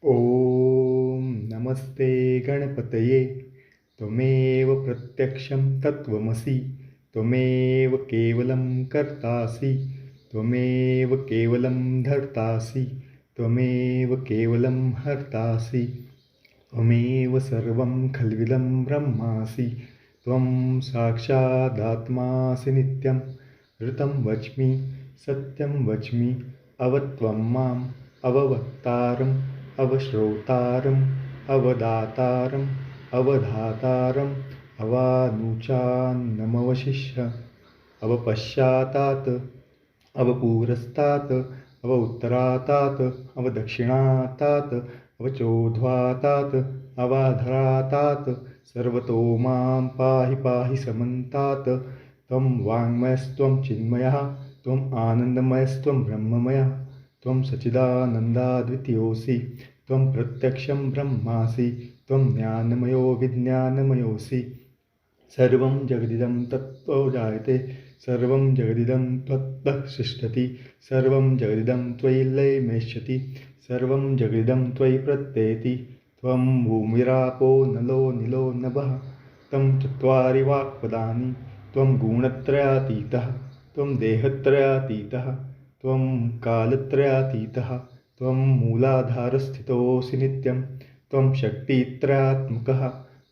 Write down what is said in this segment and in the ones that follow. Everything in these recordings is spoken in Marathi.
ओम नमस्ते गणपतये त्वमेव प्रत्यक्षं तत्त्वमसि त्वमेव केवलं कर्तासि त्वमेव केवलं धर्तासि त्वमेव केवलं हर्तासि त्वमेव सर्वं खल्विदं ब्रह्मासि त्वं साक्षादात्मासि नित्यं ऋतं वच्मि सत्यं वच्मि अवत्वं माम् अववक्तारम् अवश्रोतारम् अवदातारम् अवधातारम् अवानुचान्नमवशिष्य अवपश्चातात् अवपुरस्तात् अव उत्तरातात् अवदक्षिणातात् अवचोध्वातात् अवाधरातात् सर्वतो मां पाहि पाहि समन्तात् त्वं वाङ्मयस्त्वं चिन्मयः त्वम् आनन्दमयस्त्वं ब्रह्ममयः त्वं सच्चिदानन्दाद्वितीयोऽसि त्वं प्रत्यक्षं ब्रह्मासि त्वं ज्ञानमयो विज्ञानमयोऽसि सर्वं जगदिदं तत्त्वो जायते सर्वं जगदिदं त्वत्तः सृष्टति सर्वं जगदिदं त्वयि लयमेष्यति सर्वं जगदिदं त्वयि प्रत्येति त्वं भूमिरापो नलो निलो नभः तं चत्वारि वाक्पदानि त्वं गुणत्रयातीतः त्वं देहत्रयातीतः त्वं कालत्रयातीतः त्वं मूलाधारस्थितोऽसि नित्यं त्वं शक्तित्रयात्मकः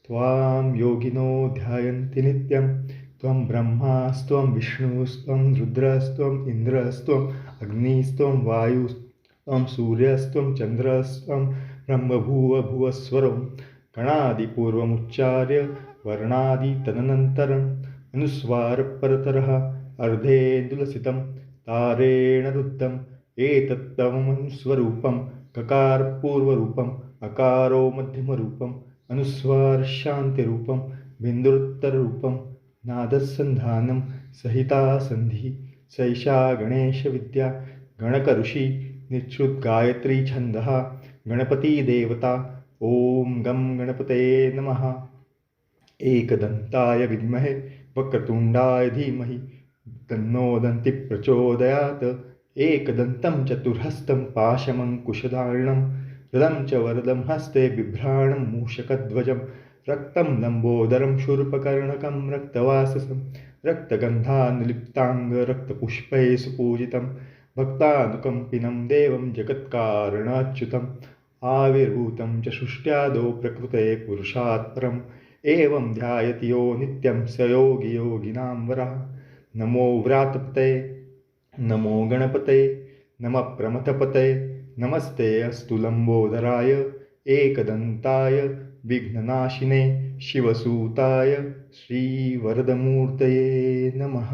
त्वां योगिनो ध्यायन्ति नित्यं त्वं ब्रह्मास्त्वं विष्णुस्त्वं रुद्रस्त्वम् इन्द्रस्त्वम् अग्निस्त्वं वायुस्त्वं सूर्यस्त्वं चन्द्रस्त्वं ब्रह्मभुवभुवस्वरं गणादिपूर्वमुच्चार्य वर्णादि तदनन्तरम् अनुस्वारपरतरः अर्धेन्दुलसितं तारेण रुद्धम् एतत्तमनुस्वरूपं ककारपूर्वरूपम् अकारो मध्यमरूपम् अनुस्वारशान्तिरूपं बिन्दुरुत्तररूपं नादसन्धानं सहिता सन्धिः सैषा गणेशविद्या गणकऋषि निश्रुतगायत्री छन्दः गणपतिदेवता ॐ गं गणपतये नमः। एकदन्ताय विद्महे वक्रतुण्डाय धीमहि तन्नो दन्तिः प्रचोदयात् एकदन्तं चतुर्हस्तं पाशमङ्कुशधारिणं रदं च वरदं हस्ते बिभ्राणं मूषकध्वजं रक्तं लम्बोदरं शूर्पकर्णकं रक्तवाससं रक्तगन्धानुलिप्ताङ्गरक्तपुष्पैः सुपूजितं भक्तानुकम्पिनं देवं जगत्कारणच्युतम् आविर्भूतं च सृष्ट्यादौ प्रकृते पुरुषात् परम् एवं ध्यायति यो नित्यं स योगी योगिनां वरः। नमो व्रातपतये नमो गणपतये नमः प्रमथपतये नमस्ते अस्तु लम्बोदराय एकदन्ताय विघ्ननाशिने शिवसूताय श्रीवरदमूर्तये नमः।